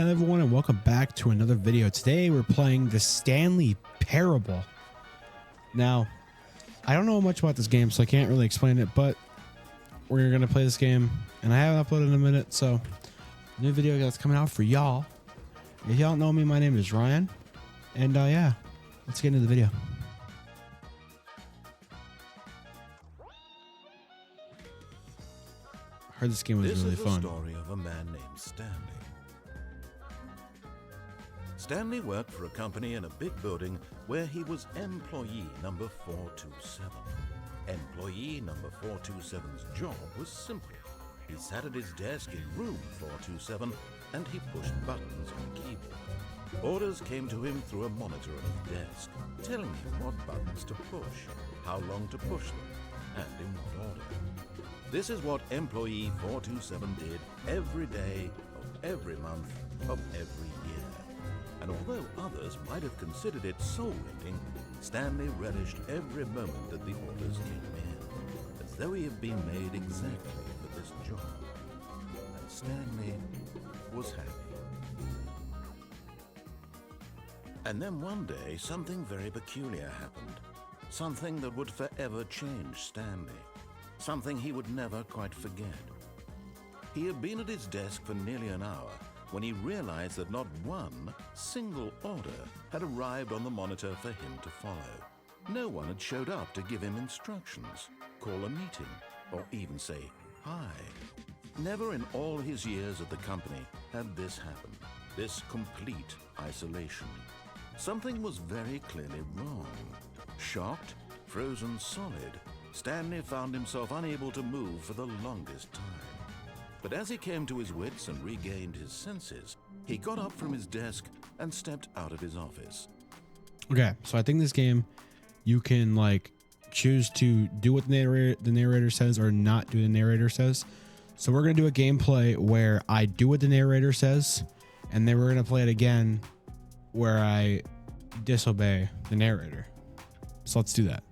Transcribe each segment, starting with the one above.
Hello everyone and welcome back to another video. Today we're playing the Stanley Parable. Now, I don't know much about this game, so I can't really explain it, but we're going to play this game, and I haven't uploaded in a minute, so new video that's coming out for y'all. If y'all don't know me, my name is Ryan, and yeah, let's get into the video. I heard this game was really fun. This is the story of a man named Stanley. Stanley worked for a company in a big building where he was employee number 427. Employee number 427's job was simple. He sat at his desk in room 427 and he pushed buttons on a keyboard. Orders came to him through a monitor on his desk, telling him what buttons to push, how long to push them, and in what order. This is what employee 427 did every day of every month of every year. And although others might have considered it soul-rending, Stanley relished every moment that the orders came in, as though he had been made exactly for this job. And Stanley was happy. And then one day, something very peculiar happened. Something that would forever change Stanley. Something he would never quite forget. He had been at his desk for nearly an hour when he realized that not one single order had arrived on the monitor for him to follow. No one had showed up to give him instructions, call a meeting, or even say hi. Never in all his years at the company had this happened, this complete isolation. Something was very clearly wrong. Shocked, frozen solid, Stanley found himself unable to move for the longest time. But as he came to his wits and regained his senses, he got up from his desk and stepped out of his office. Okay, so I think this game, you can like choose to do what the narrator says or not do what the narrator says. So we're going to do a gameplay where I do what the narrator says, and then we're going to play it again where I disobey the narrator. So let's do that.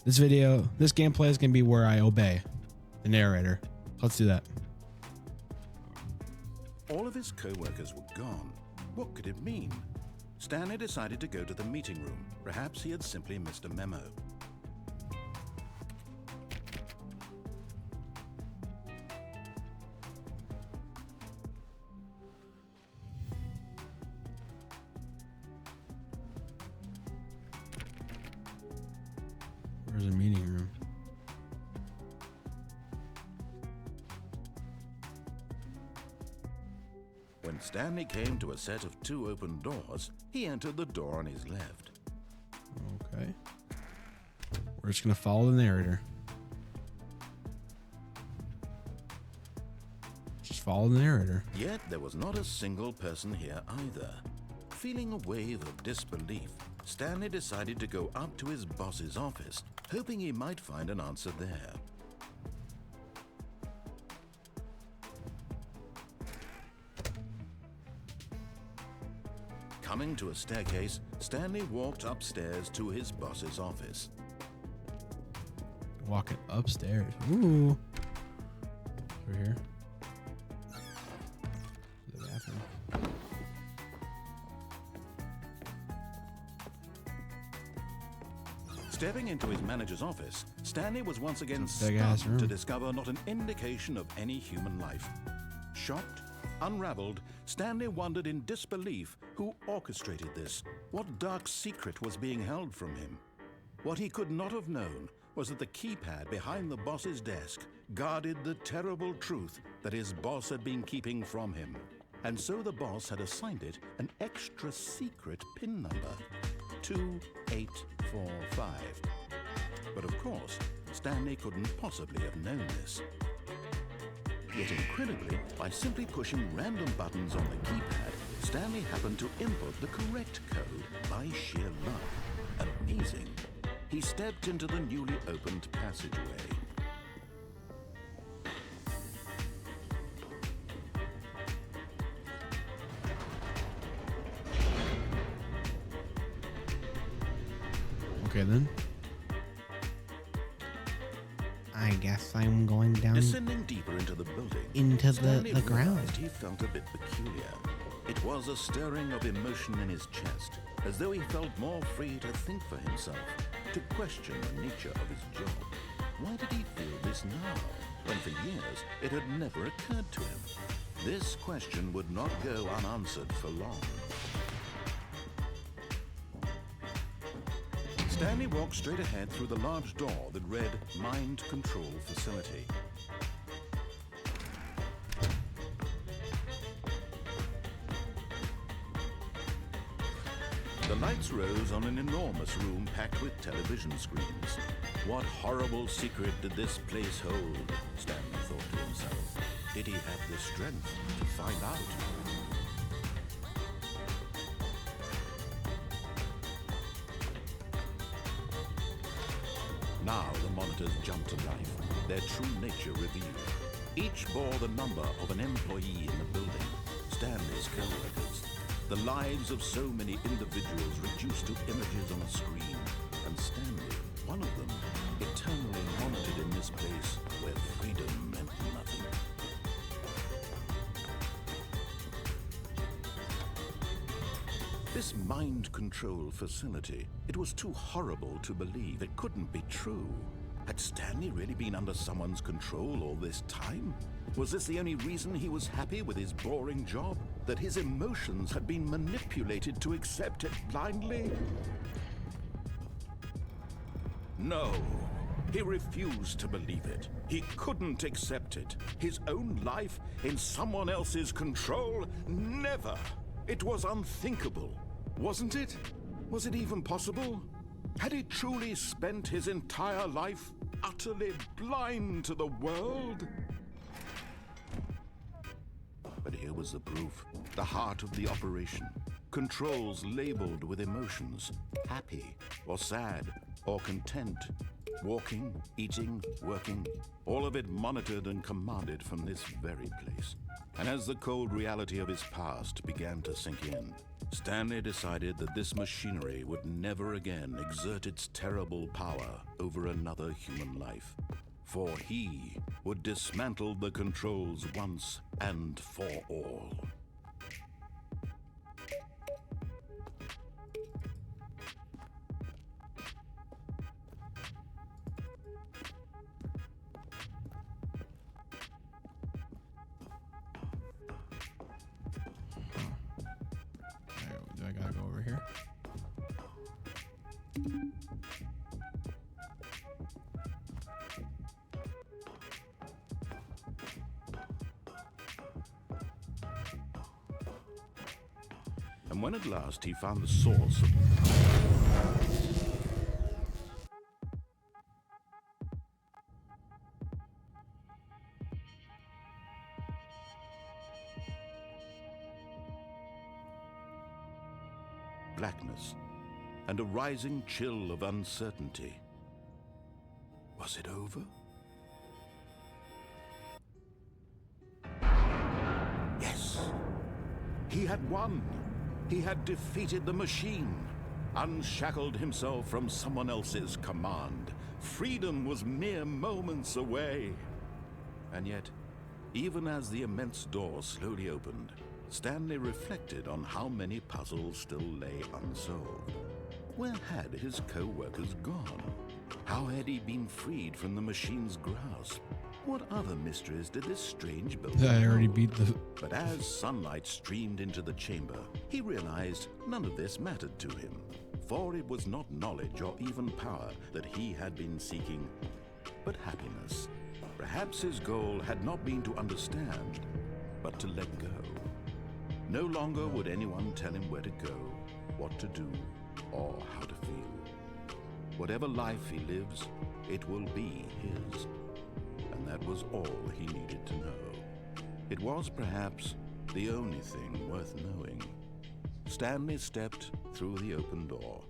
This gameplay is going to be where I obey the narrator. Let's do that. All of his co-workers were gone. What could it mean? Stanley decided to go to the meeting room. Perhaps he had simply missed a memo. Where's the meeting room? When Stanley came to a set of two open doors, he entered the door on his left. Okay. We're just going to follow the narrator. Just follow the narrator. Yet there was not a single person here either. Feeling a wave of disbelief, Stanley decided to go up to his boss's office, hoping he might find an answer there. Coming to a staircase, Stanley walked upstairs to his boss's office. Walking upstairs. Ooh. Over here. The bathroom. Stepping into his manager's office, Stanley was once again Big-ass stunned to room. discover not an indication of any human life. Shocked, unraveled, Stanley wondered in disbelief who orchestrated this, what dark secret was being held from him. What he could not have known was that the keypad behind the boss's desk guarded the terrible truth that his boss had been keeping from him. And so the boss had assigned it an extra secret PIN number, 2845. But of course, Stanley couldn't possibly have known this. Yet incredibly, by simply pushing random buttons on the keypad, Stanley happened to input the correct code by sheer luck. Amazing. He stepped into the newly opened passageway. Okay then. I guess I'm going down Descending deeper into the building, into Stanley the ground. realized he felt a bit peculiar. It was a stirring of emotion in his chest, as though he felt more free to think for himself, to question the nature of his job. Why did he feel this now, when for years it had never occurred to him? This question would not go unanswered for long. Stanley walked straight ahead through the large door that read Mind Control Facility. The lights rose on an enormous room packed with television screens. What horrible secret did this place hold? Stanley thought to himself. Did he have the strength to find out? Now the monitors jumped to life, their true nature revealed. Each bore the number of an employee in the building, Stanley's co-workers. The lives of so many individuals reduced to images on a screen, and Stanley, one of them, eternally monitored in this place where freedom meant nothing. This mind control facility, it was too horrible to believe. It couldn't be true. Had Stanley really been under someone's control all this time? Was this the only reason he was happy with his boring job? That his emotions had been manipulated to accept it blindly? No. He refused to believe it. He couldn't accept it. His own life in someone else's control? Never. It was unthinkable. Wasn't it? Was it even possible? Had he truly spent his entire life utterly blind to the world? But here was the proof. The heart of the operation. Controls labeled with emotions. Happy, or sad, or content. Walking, eating, working. All of it monitored and commanded from this very place. And as the cold reality of his past began to sink in, Stanley decided that this machinery would never again exert its terrible power over another human life. For he would dismantle the controls once and for all. Do I gotta go over here? And when at last he found the source of blackness and a rising chill of uncertainty. Was it over? Yes. He had won. He had defeated the machine, unshackled himself from someone else's command. Freedom was mere moments away. And yet, even as the immense door slowly opened, Stanley reflected on how many puzzles still lay unsolved. Where had his co-workers gone? How had he been freed from the machine's grasp? What other mysteries did this strange building I already hold? beat the... But as sunlight streamed into the chamber, he realized none of this mattered to him, for it was not knowledge or even power that he had been seeking, but happiness. Perhaps his goal had not been to understand, but to let go. No longer would anyone tell him where to go, what to do, or how to feel. Whatever life he lives, it will be his. And that was all he needed to know. It was perhaps the only thing worth knowing. Stanley stepped through the open door.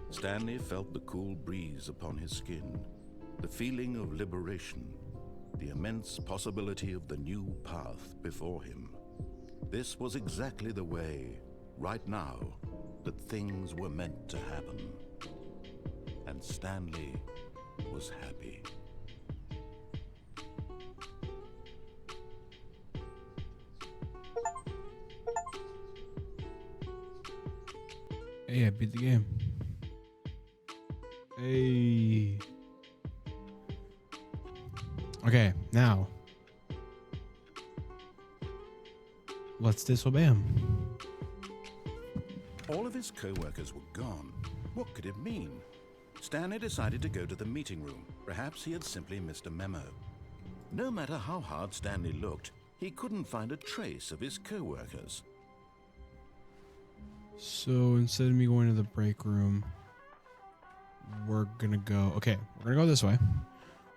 Stanley felt the cool breeze upon his skin, the feeling of liberation, the immense possibility of the new path before him. This was exactly the way, right now, that things were meant to happen. And Stanley was happy. Hey, I beat the game. Hey. Okay, now let's disobey him. All of his co-workers were gone. What could it mean? Stanley decided to go to the meeting room. Perhaps he had simply missed a memo. No matter how hard Stanley looked, he couldn't find a trace of his co-workers. So instead of me going to the break room, we're gonna go. Okay, we're gonna go this way.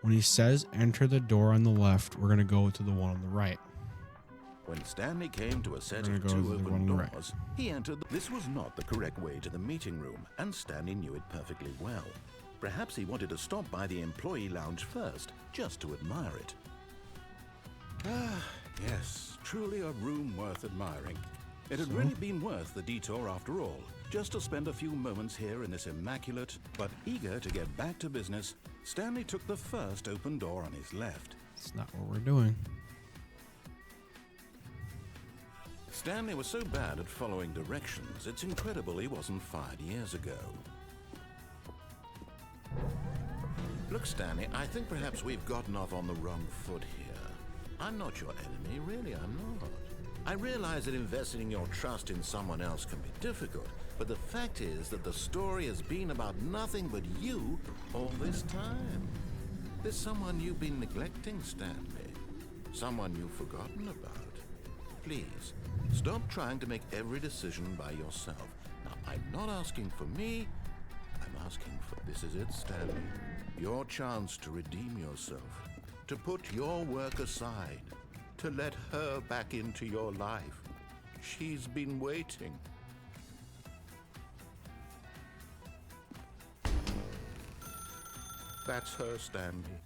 When he says enter the door on the left, we're gonna go to the one on the right. When Stanley came to a set We're of gonna go two to the open one on the right. doors, he entered. This was not the correct way to the meeting room, and Stanley knew it perfectly well. Perhaps he wanted to stop by the employee lounge first, just to admire it. Ah, yes, truly a room worth admiring. It had really been worth the detour after all, just to spend a few moments here in this immaculate, but eager to get back to business. Stanley took the first open door on his left. It's not what we're doing. Stanley was so bad at following directions, it's incredible he wasn't fired years ago. Look, Stanley, I think perhaps we've gotten off on the wrong foot here. I'm not your enemy, really, I'm not. I realize that investing your trust in someone else can be difficult, but the fact is that the story has been about nothing but you all this time. There's someone you've been neglecting, Stanley. Someone you've forgotten about. Please, stop trying to make every decision by yourself. Now, I'm not asking for me. I'm asking for, this is it, Stanley. Your chance to redeem yourself. To put your work aside. To let her back into your life. She's been waiting. That's her, Stanley.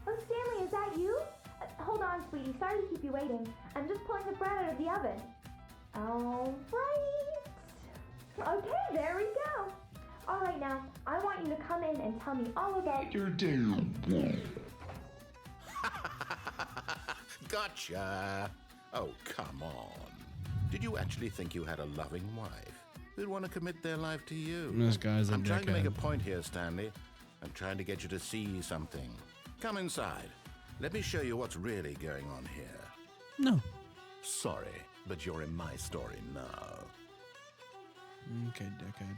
Oh, Stanley, is that you? Hold on, sweetie. Sorry to keep you waiting. I'm just pulling the bread out of the oven. All right. Okay, there we go. All right, now, I want you to come in and tell me all about your day. Gotcha. Oh, come on. Did you actually think you had a loving wife who'd want to commit their life to you? This guy's a I'm trying to make a dickhead. point here, Stanley. I'm trying to get you to see something. Come inside. Let me show you what's really going on here. No. Sorry, but you're in my story now. Okay, dickhead.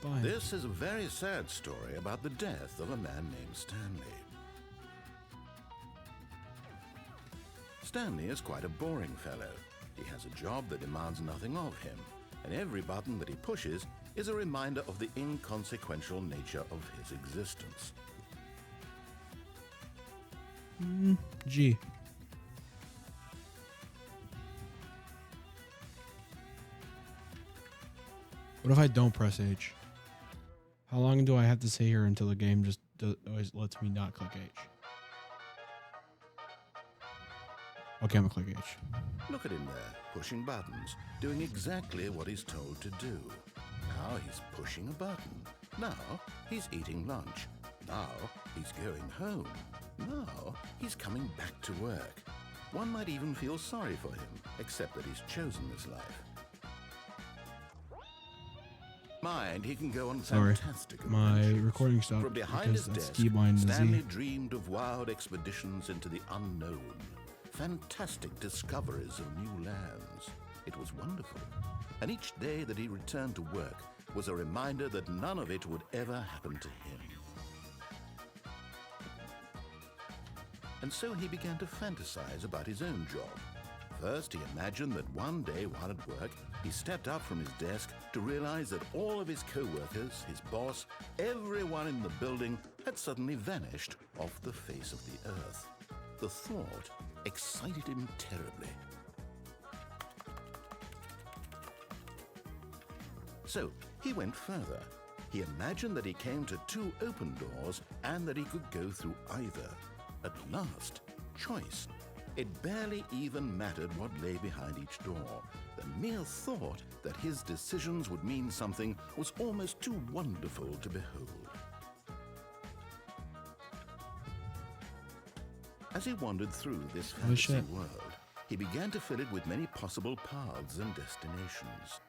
Fine. This is a very sad story about the death of a man named Stanley. Stanley is quite a boring fellow. He has a job that demands nothing of him, and every button that he pushes is a reminder of the inconsequential nature of his existence. G. What if I don't press H? How long do I have to stay here until the game just always lets me not click H? Okay, I'm gonna click H. Look at him there, pushing buttons, doing exactly what he's told to do. Now he's pushing a button. Now he's eating lunch. Now he's going home. Now he's coming back to work. One might even feel sorry for him, except that he's chosen this life. Mind, he can go on Sorry, fantastic my adventures. recording stopped From behind because his that desk, ski blind is Stanley Z. dreamed of wild expeditions into the unknown, fantastic discoveries of new lands. It was wonderful, and each day that he returned to work was a reminder that none of it would ever happen to him. And so he began to fantasize about his own job. First, he imagined that one day while at work, he stepped up from his desk to realize that all of his co-workers, his boss, everyone in the building had suddenly vanished off the face of the earth. The thought excited him terribly. So he went further. He imagined that he came to 2 open doors and that he could go through either. At last, choice. It barely even mattered what lay behind each door. The mere thought that his decisions would mean something was almost too wonderful to behold. As he wandered through this fantasy world, he began to fill it with many possible paths and destinations.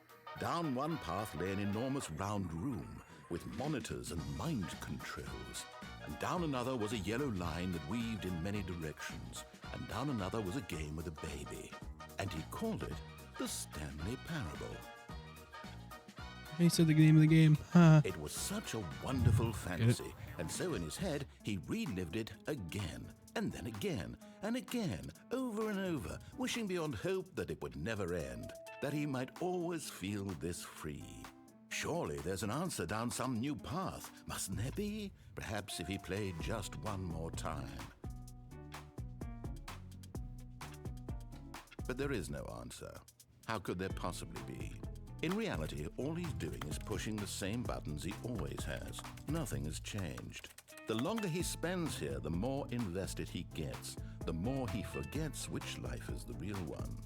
Down one path lay an enormous round room with monitors and mind controls. And down another was a yellow line that weaved in many directions. And down another was a game with a baby. And he called it the Stanley Parable. He said the name of the game. It was such a wonderful fantasy, and so in his head he relived it again, and then again, and again, over and over, wishing beyond hope that it would never end, that he might always feel this free. Surely there's an answer down some new path, mustn't there be? Perhaps if he played just one more time. But there is no answer. How could there possibly be? In reality, all he's doing is pushing the same buttons he always has. Nothing has changed. The longer he spends here, the more invested he gets, the more he forgets which life is the real one.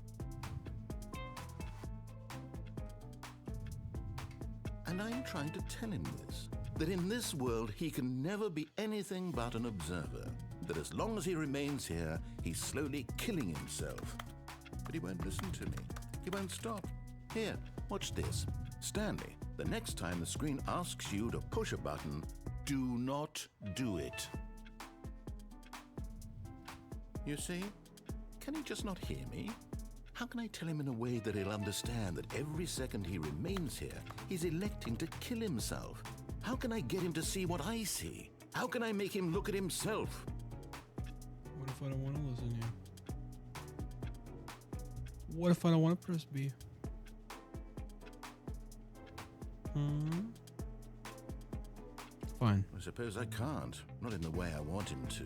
And I'm trying to tell him this, that in this world he can never be anything but an observer, that as long as he remains here, he's slowly killing himself. But he won't listen to me. He won't stop. Here, watch this. Stanley, the next time the screen asks you to push a button, do not do it. You see? Can he just not hear me? How can I tell him in a way that he'll understand that every second he remains here, he's electing to kill himself? How can I get him to see what I see? How can I make him look at himself? What if I don't want to listen to you? What if I don't want to press B? Fine. I suppose I can't. Not in the way I want him to.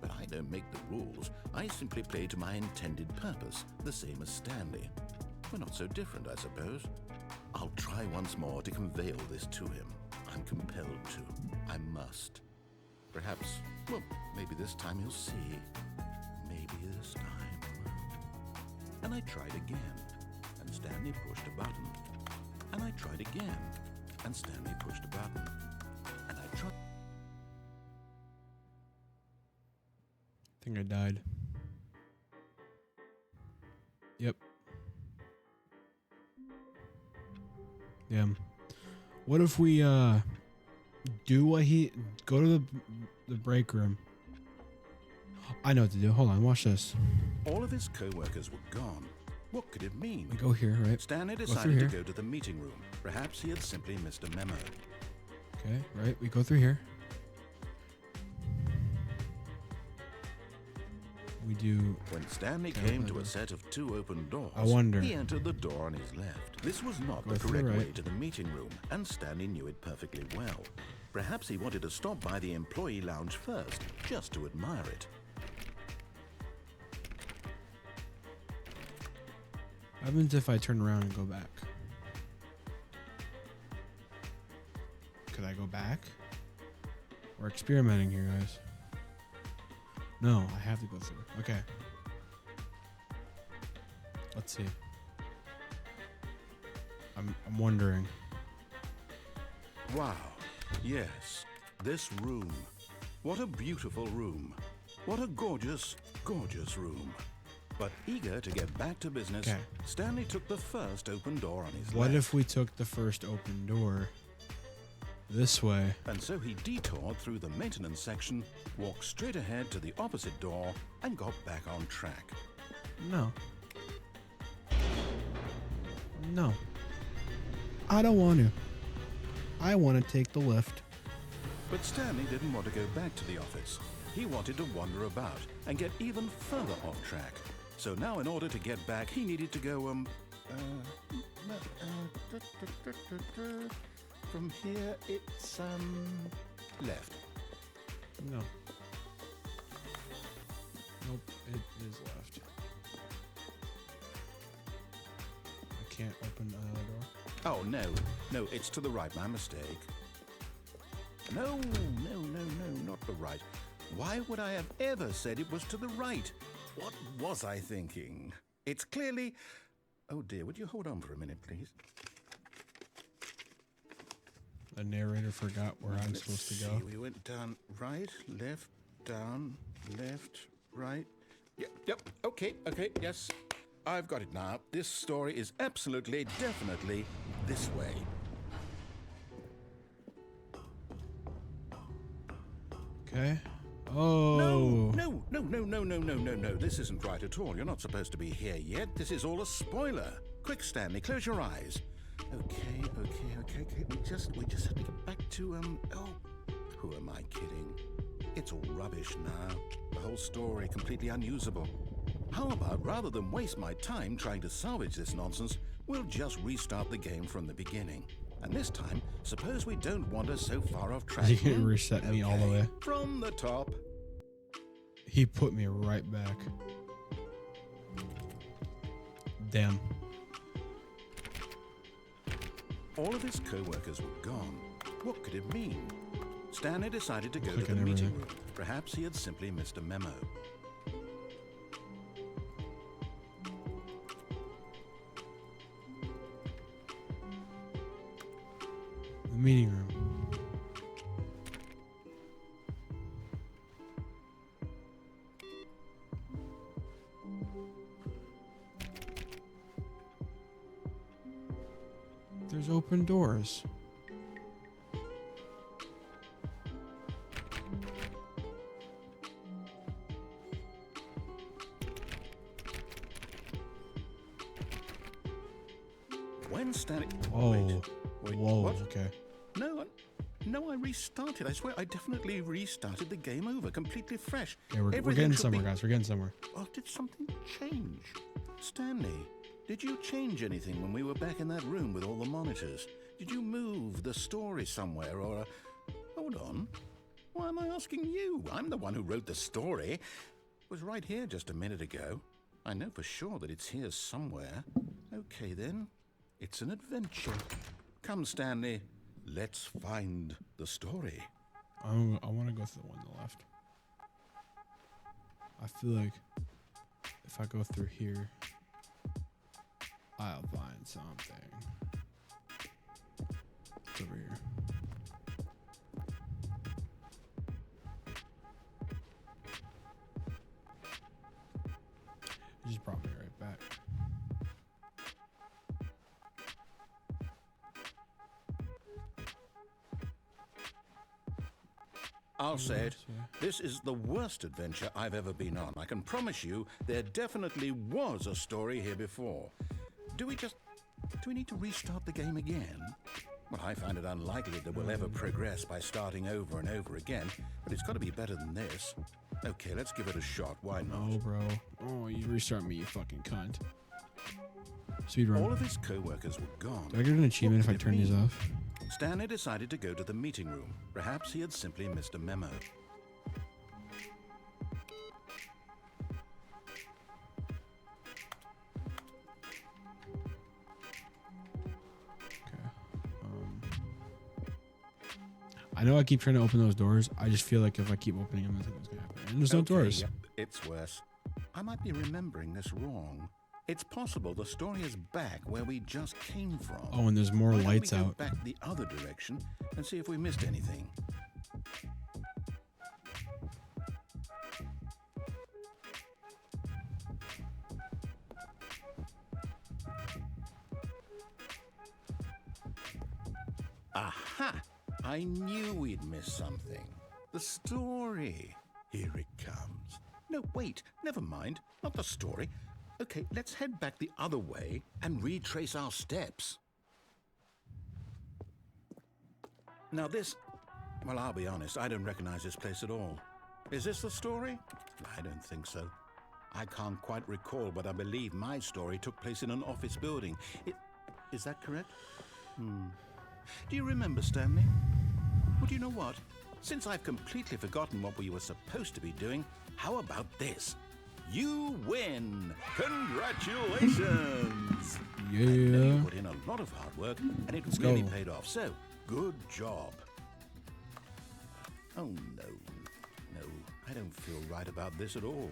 But I don't make the rules. I simply play to my intended purpose, the same as Stanley. We're not so different, I suppose. I'll try once more to convey all this to him. I'm compelled to. I must. Perhaps, well, maybe this time he'll see. Maybe this time. And I tried again, and Stanley pushed a button. And I tried again, and Stanley pushed a button. And I tried. I think I died. Yep. Yeah. What if we do what he go to the break room? I know what to do. Hold on, watch this. All of his co-workers were gone. What could it mean? We go here, right? Stanley decided to go to the meeting room. Perhaps he had simply missed a memo. Okay, right. We go through here. We do. When Stanley came to a set of 2 open doors, I wonder. He entered the door on his left. This was not the correct way to the meeting room, and Stanley knew it perfectly well. Perhaps he wanted to stop by the employee lounge first, just to admire it. What happens if I turn around and go back? Could I go back? We're experimenting here, guys. No, I have to go through. Okay. Let's see. I'm wondering. Wow. Yes. This room. What a beautiful room. What a gorgeous, gorgeous room. But eager to get back to business, Stanley took the first open door on his left. What if we took the first open door this way? And so he detoured through the maintenance section, walked straight ahead to the opposite door, and got back on track. No. No. I don't want to. I want to take the lift. But Stanley didn't want to go back to the office. He wanted to wander about and get even further off track. So now in order to get back, he needed to go, from here, it's, left. No. Nope, it is left. I can't open another door. Oh, no, it's to the right, my mistake. No, not the right. Why would I have ever said it was to the right? What was I thinking? It's clearly... Oh dear, would you hold on for a minute, please? The narrator forgot where I'm supposed to go. We went down right, left, down, left, right. Yep, okay, yes. I've got it now. This story is absolutely, definitely this way. Okay. Oh. No. This isn't right at all. You're not supposed to be here yet. This is all a spoiler. Quick, Stanley, close your eyes. Okay. We just have to get back to, who am I kidding? It's all rubbish now. The whole story completely unusable. How about, rather than waste my time trying to salvage this nonsense, we'll just restart the game from the beginning. And this time, suppose we don't wander so far off track. He can reset me all the way. From the top. He put me right back. Damn. All of his co-workers were gone. What could it mean? Stanley decided to go to Clicking the meeting everything. room. Perhaps he had simply missed a memo. The meeting room. There's open doors. When Stanley... Oh. Wait, Whoa. what? Okay. No, I restarted. I swear, I definitely restarted the game over, completely fresh. Okay, we're Everything getting should somewhere, be- guys. We're getting somewhere. Oh, did something change? Stanley, did you change anything when we were back in that room with all the monitors? Did you move the story somewhere or... Hold on. Why am I asking you? I'm the one who wrote the story. It was right here just a minute ago. I know for sure that it's here somewhere. Okay, then. It's an adventure. Come, Stanley. Let's find the story. I want to go through the one on the left. I feel like if I go through here, I'll find something. It's over here. It just brought me right back. I'll say it. Yeah. This is the worst adventure I've ever been on. I can promise you there definitely was a story here before. Do we need to restart the game again? Well, I find it unlikely that we'll ever progress by starting over and over again, but it's got to be better than this. Okay, let's give it a shot. Why not? Oh, bro. Oh, you restart me, you fucking cunt. Speedrun. All of his co-workers were gone. Do I get an achievement if What I could it turn these mean? off? Stanley decided to go to the meeting room. Perhaps he had simply missed a memo. Okay. I know I keep trying to open those doors. I just feel like if I keep opening them, nothing's gonna happen. And there's no Okay, doors. Yep, it's worse. I might be remembering this wrong. It's possible the story is back where we just came from. Oh, and there's more Why don't lights we go out. back the other direction and see if we missed anything. Aha! I knew we'd missed something. The story. Here it comes. No, wait, never mind. Not the story. Okay, let's head back the other way and retrace our steps. Now this... Well, I'll be honest, I don't recognize this place at all. Is this the story? I don't think so. I can't quite recall, but I believe my story took place in an office building. Is that correct? Do you remember, Stanley? Well, do you know what? Since I've completely forgotten what we were supposed to be doing, how about this? You win! Congratulations! I know you Yeah. put in a lot of hard work, and it Let's really go. paid off. So, good job. Oh, no. No, I don't feel right about this at all.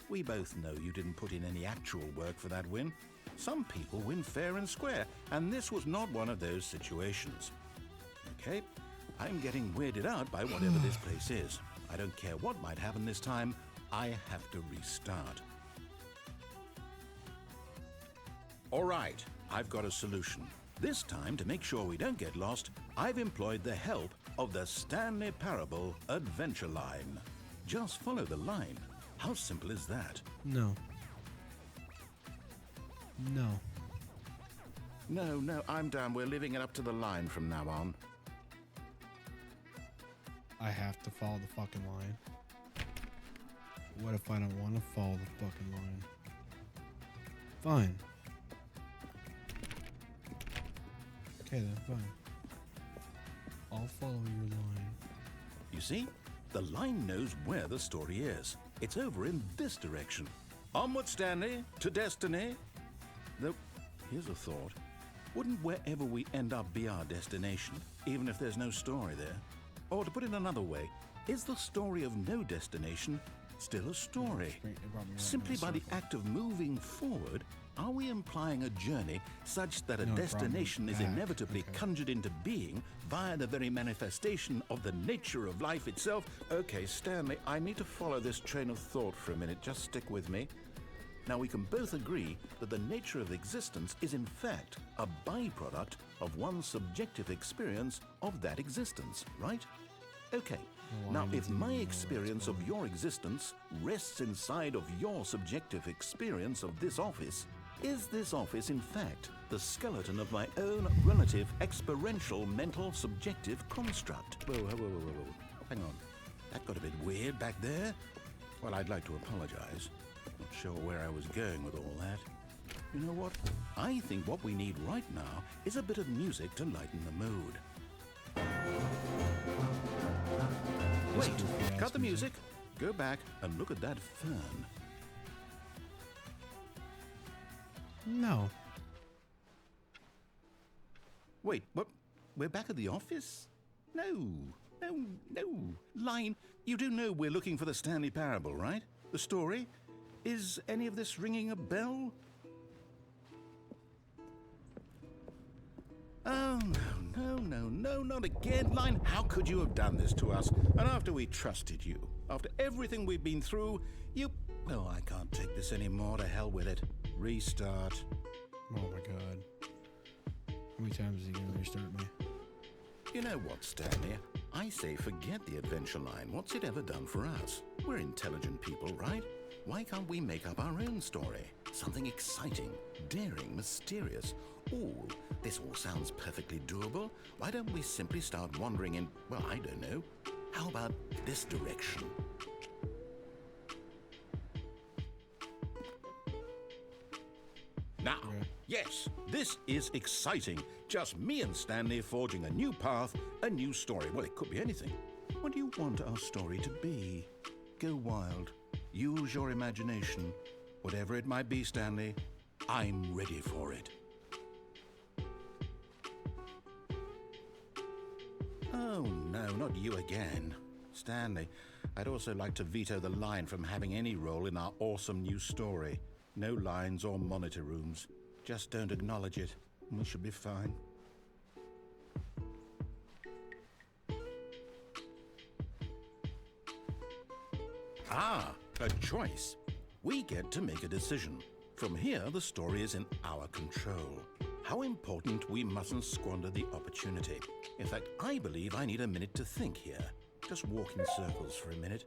We both know you didn't put in any actual work for that win. Some people win fair and square, and this was not one of those situations. Okay, I'm getting weirded out by whatever this place is. I don't care what might happen this time. I have to restart. All right, I've got a solution. This time, to make sure we don't get lost, I've employed the help of the Stanley Parable adventure line. Just follow the line. How simple is that? No. No. No, I'm down. We're living it up to the line from now on. I have to follow the fucking line. What if I don't want to follow the fucking line? Fine. Okay then, fine. I'll follow your line. You see? The line knows where the story is. It's over in this direction. Onward, Stanley, to destiny. Though, here's a thought. Wouldn't wherever we end up be our destination, even if there's no story there? Or to put it another way, is the story of no destination still a story? Simply by the act of moving forward, are we implying a journey such that a destination is inevitably conjured into being via the very manifestation of the nature of life itself? Okay, Stanley, I need to follow this train of thought for a minute. Just stick with me. Now, we can both agree that the nature of existence is in fact a byproduct of one's subjective experience of that existence, right? Okay. Now, if my experience of your existence rests inside of your subjective experience of this office, is this office in fact the skeleton of my own relative experiential mental subjective construct? Whoa. Hang on. That got a bit weird back there. Well, I'd like to apologize. Not sure where I was going with all that. You know what? I think what we need right now is a bit of music to lighten the mood. Wait, cut the music. Go back and look at that fern. No. Wait, what? We're back at the office? No. Line, you do know we're looking for the Stanley Parable, right? The story? Is any of this ringing a bell? Oh, no, not again, Line. How could you have done this to us? And after we trusted you, after everything we've been through, you... Oh, I can't take this anymore. To hell with it. Restart. Oh my god. How many times is he gonna restart me? You know what, Stanley? I say forget the adventure line. What's it ever done for us? We're intelligent people, right? Why can't we make up our own story? Something exciting, daring, mysterious. Ooh, this all sounds perfectly doable. Why don't we simply start wandering in, well, I don't know. How about this direction? Now, yes, this is exciting. Just me and Stanley forging a new path, a new story. Well, it could be anything. What do you want our story to be? Go wild. Use your imagination. Whatever it might be, Stanley, I'm ready for it. Oh, no, not you again. Stanley, I'd also like to veto the line from having any role in our awesome new story. No lines or monitor rooms. Just don't acknowledge it. We should be fine. Ah, a choice. We get to make a decision. From here, the story is in our control. How important we mustn't squander the opportunity. In fact, I believe I need a minute to think here. Just walk in circles for a minute.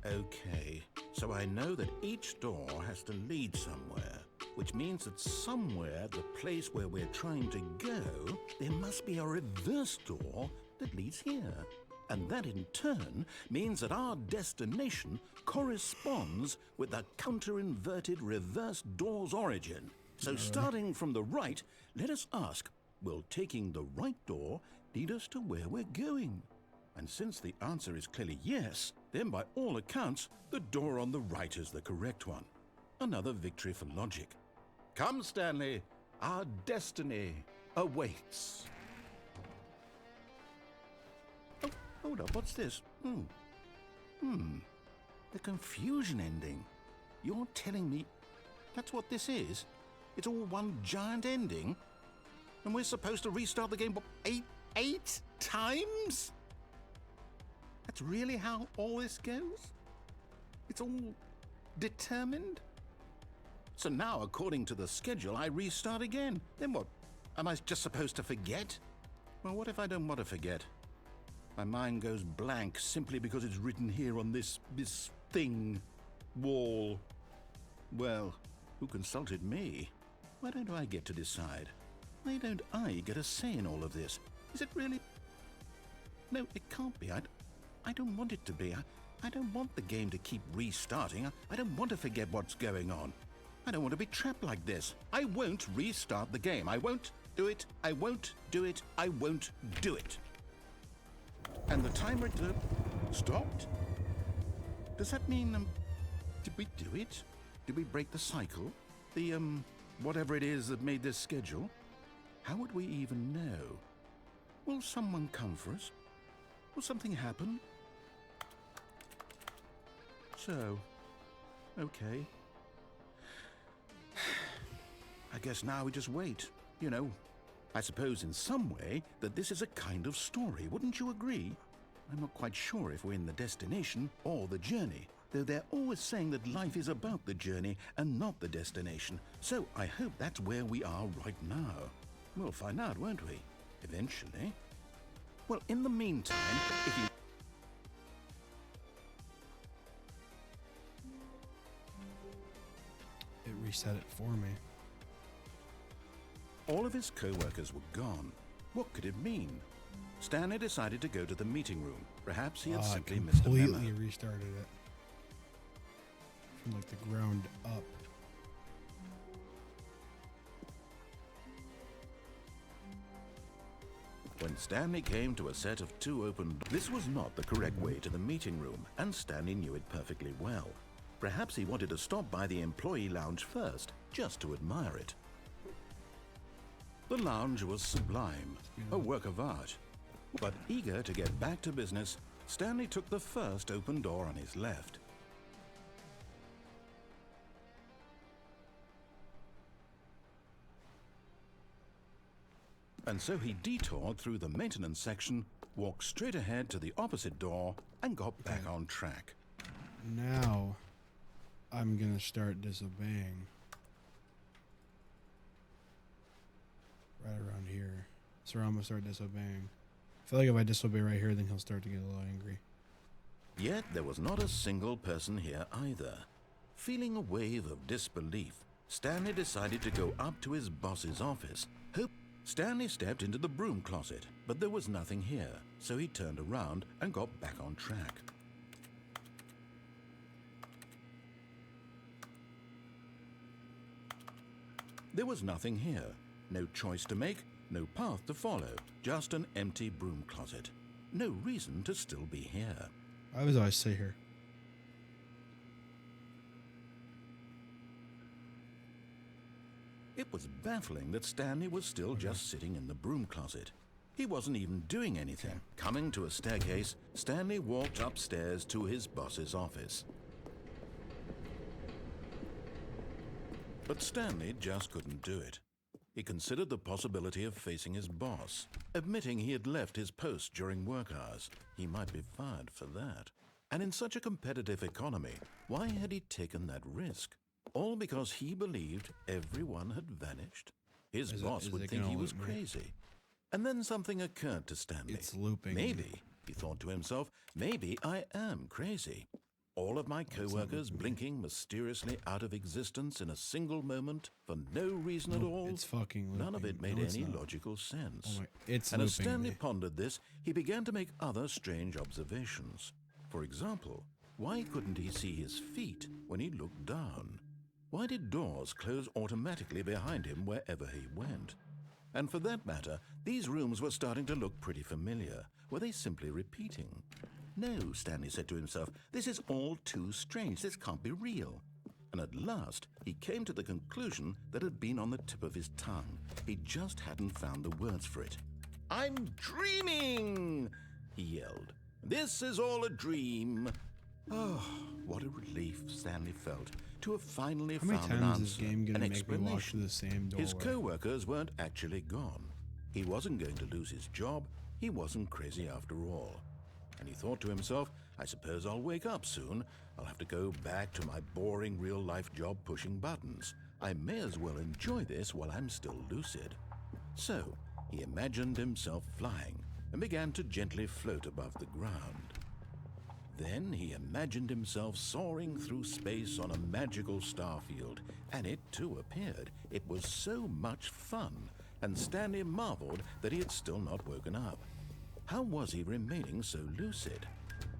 Okay, so I know that each door has to lead somewhere, which means that somewhere, the place where we're trying to go, there must be a reverse door that leads here. And that in turn means that our destination corresponds with the counter-inverted reverse door's origin. So starting from the right, let us ask, will taking the right door lead us to where we're going? And since the answer is clearly yes, then by all accounts, the door on the right is the correct one. Another victory for logic. Come, Stanley, our destiny awaits. Oh, hold up, what's this? The confusion ending. You're telling me that's what this is? It's all one giant ending? And we're supposed to restart the game, what, eight times? That's really how all this goes? It's all determined? So now, according to the schedule, I restart again. Then what? Am I just supposed to forget? Well, what if I don't want to forget? My mind goes blank simply because it's written here on this thing, wall. Well, who consulted me? Why don't I get to decide? Why don't I get a say in all of this? Is it really? No, it can't be. I don't want it to be. I don't want the game to keep restarting. I don't want to forget what's going on. I don't want to be trapped like this. I won't restart the game. I won't do it. I won't do it. I won't do it. And the timer stopped? Does that mean, did we do it? Did we break the cycle? The, whatever it is that made this schedule? How would we even know? Will someone come for us? Will something happen? So, okay. I guess now we just wait. You know, I suppose in some way that this is a kind of story, wouldn't you agree? I'm not quite sure if we're in the destination or the journey, though they're always saying that life is about the journey and not the destination. So I hope that's where we are right now. We'll find out, won't we? Eventually. Well, in the meantime, if you... It reset it for me. All of his co-workers were gone. What could it mean? Stanley decided to go to the meeting room. Perhaps he had simply missed a memo. Completely restarted it. From like the ground up. When Stanley came to a set of two open... This was not the correct way to the meeting room, and Stanley knew it perfectly well. Perhaps he wanted to stop by the employee lounge first, just to admire it. The lounge was sublime, a work of art. But eager to get back to business, Stanley took the first open door on his left. And so he detoured through the maintenance section, walked straight ahead to the opposite door, and got back on track. Now, I'm gonna start disobeying. Right around here. So I'm gonna start disobeying. I feel like if I disobey right here, then he'll start to get a little angry. Yet there was not a single person here either. Feeling a wave of disbelief, Stanley decided to go up to his boss's office. Stanley stepped into the broom closet, but there was nothing here, so he turned around and got back on track. There was nothing here. No choice to make, no path to follow, just an empty broom closet. No reason to still be here. I was always say here. It was baffling that Stanley was still just sitting in the broom closet. He wasn't even doing anything. Coming to a staircase, Stanley walked upstairs to his boss's office. But Stanley just couldn't do it. He considered the possibility of facing his boss, admitting he had left his post during work hours. He might be fired for that. And in such a competitive economy, why had he taken that risk? All because he believed everyone had vanished. His boss would think he was crazy. And then something occurred to Stanley. It's looping. Maybe, he thought to himself, maybe I am crazy. All of my co-workers blinking mysteriously out of existence in a single moment for no reason at all. It's fucking looping. None of it made any logical sense. Oh my, it's and looping as Stanley me. pondered this, he began to make other strange observations. For example, why couldn't he see his feet when he looked down? Why did doors close automatically behind him wherever he went? And for that matter, these rooms were starting to look pretty familiar. Were they simply repeating? No, Stanley said to himself, this is all too strange. This can't be real. And at last, he came to the conclusion that had been on the tip of his tongue. He just hadn't found the words for it. "I'm dreaming!" he yelled. This is all a dream. Oh, what a relief Stanley felt to have finally How many found an times is this answer, game gonna an make me walk through explanation. the same doorway? His co-workers weren't actually gone. He wasn't going to lose his job. He wasn't crazy after all. And he thought to himself, I suppose I'll wake up soon. I'll have to go back to my boring real-life job pushing buttons. I may as well enjoy this while I'm still lucid. So, he imagined himself flying and began to gently float above the ground. Then he imagined himself soaring through space on a magical starfield, and it too appeared. It was so much fun, and Stanley marveled that he had still not woken up. How was he remaining so lucid?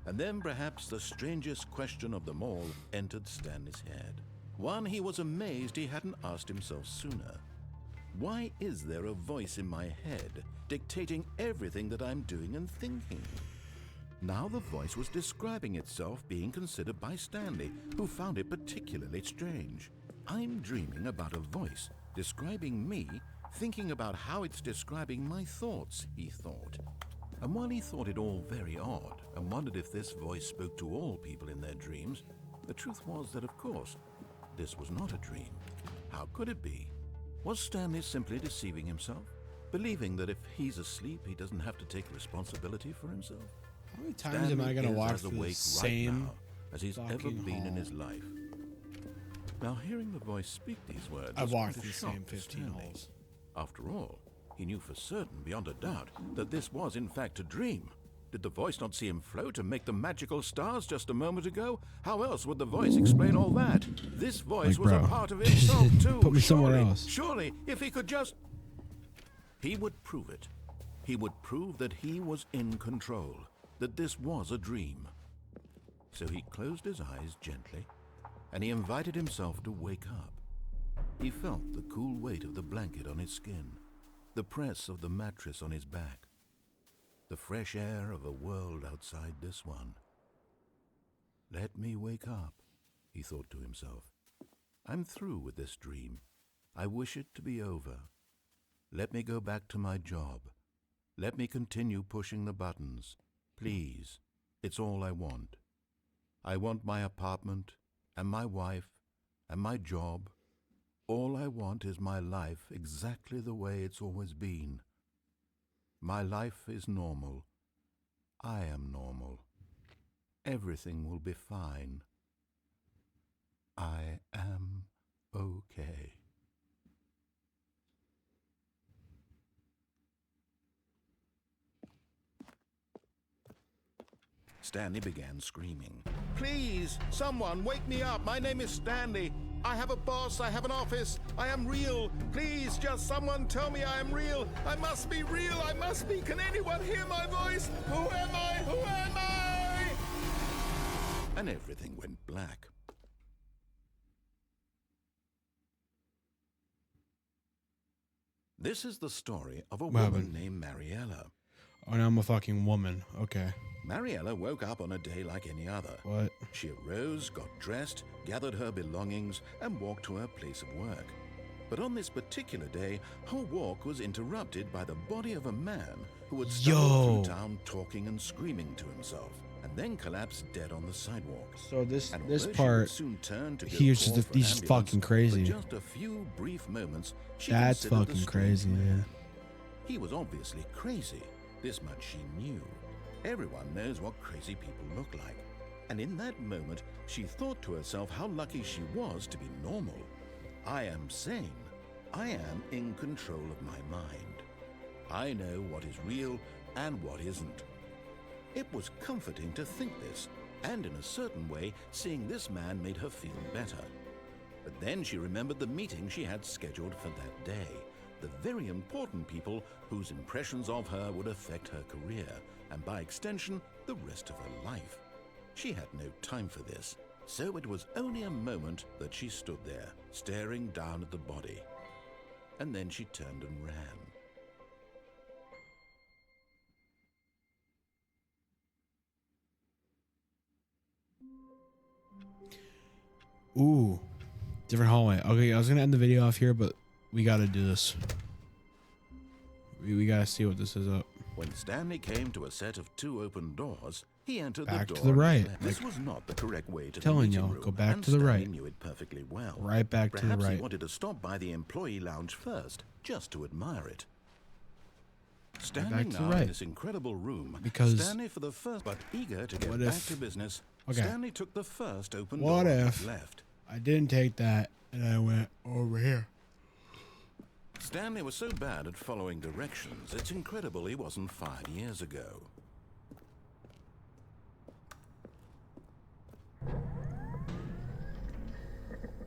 And then perhaps the strangest question of them all entered Stanley's head. One he was amazed he hadn't asked himself sooner. Why is there a voice in my head dictating everything that I'm doing and thinking? Now the voice was describing itself being considered by Stanley, who found it particularly strange. I'm dreaming about a voice describing me, thinking about how it's describing my thoughts, he thought. And while he thought it all very odd and wondered if this voice spoke to all people in their dreams, the truth was that, of course, this was not a dream. How could it be? Was Stanley simply deceiving himself, believing that if he's asleep, he doesn't have to take responsibility for himself? How many times am I going to is walk as through the awake same right now as he's ever fucking been in hall? his life? Now, hearing the voice speak these words, I've was walked quite a through the shock same to 15 Stanley. halls. After all, he knew for certain, beyond a doubt, that this was in fact a dream. Did the voice not see him float and make the magical stars just a moment ago? How else would the voice explain all that? This voice Like, was bro, a part of himself too. put me somewhere Surely, else. Surely, if he could just... He would prove it. He would prove that he was in control, that this was a dream. So he closed his eyes gently, and he invited himself to wake up. He felt the cool weight of the blanket on his skin, the press of the mattress on his back, the fresh air of a world outside this one. Let me wake up, he thought to himself. I'm through with this dream. I wish it to be over. Let me go back to my job. Let me continue pushing the buttons. Please, it's all I want. I want my apartment, and my wife, and my job. All I want is my life exactly the way it's always been. My life is normal. I am normal. Everything will be fine. I am okay. Stanley began screaming. Please, someone, wake me up. My name is Stanley. I have a boss. I have an office. I am real. Please, just someone tell me I am real. I must be real. I must be. Can anyone hear my voice? Who am I? Who am I? And everything went black. This is the story of a woman named Mariella. Oh, now I'm a fucking woman. Okay. Mariella woke up on a day like any other. What? She arose, got dressed, gathered her belongings, and walked to her place of work. But on this particular day, her walk was interrupted by the body of a man who had stumbled through town talking and screaming to himself, and then collapsed dead on the sidewalk. So this And this although she part, would soon turn to go he was call just for an he's ambulance, fucking crazy. For just a few brief moments, she That's considered the fucking strange crazy, man. man. He was obviously crazy. This much she knew. Everyone knows what crazy people look like. And in that moment, she thought to herself how lucky she was to be normal. I am sane. I am in control of my mind. I know what is real and what isn't. It was comforting to think this, and in a certain way, seeing this man made her feel better. But then she remembered the meeting she had scheduled for that day. The very important people whose impressions of her would affect her career, and by extension, the rest of her life. She had no time for this, so it was only a moment that she stood there, staring down at the body. And then she turned and ran. Ooh, different hallway. Okay, I was gonna end the video off here, but we gotta do this. We gotta see what this is up. When Stanley came to a set of 2 open doors, He entered Back the to door. the right. This was not the correct way to Telling the y'all, meeting room, go back and to the Stanley right. knew it perfectly well. Right back to the Perhaps right. he wanted to stop by the employee lounge first, just to admire it. Standing to the now right. in this incredible room, Because Stanley for the first, but eager to get what back if- to business, Okay. Stanley took the first open What door on if- his left. I didn't take that and I went over here. Stanley was so bad at following directions, it's incredible he wasn't 5 years ago.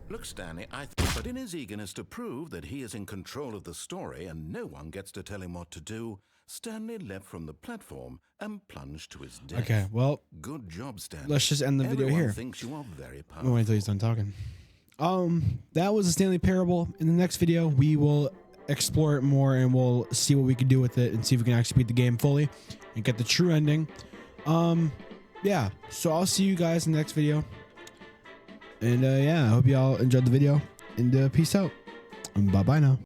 Look, Stanley, but in his eagerness to prove that he is in control of the story and no one gets to tell him what to do, Stanley leapt from the platform and plunged to his death. Okay, well, Good job, Stanley. let's just end the video Everyone here. thinks you are very I'm powerful. gonna wait until he's done talking. That was the Stanley Parable. In the next video, we will explore it more and we'll see what we can do with it and see if we can actually beat the game fully and get the true ending. Yeah, so I'll see you guys in the next video. And yeah, I hope y'all enjoyed the video and peace out. Bye bye now.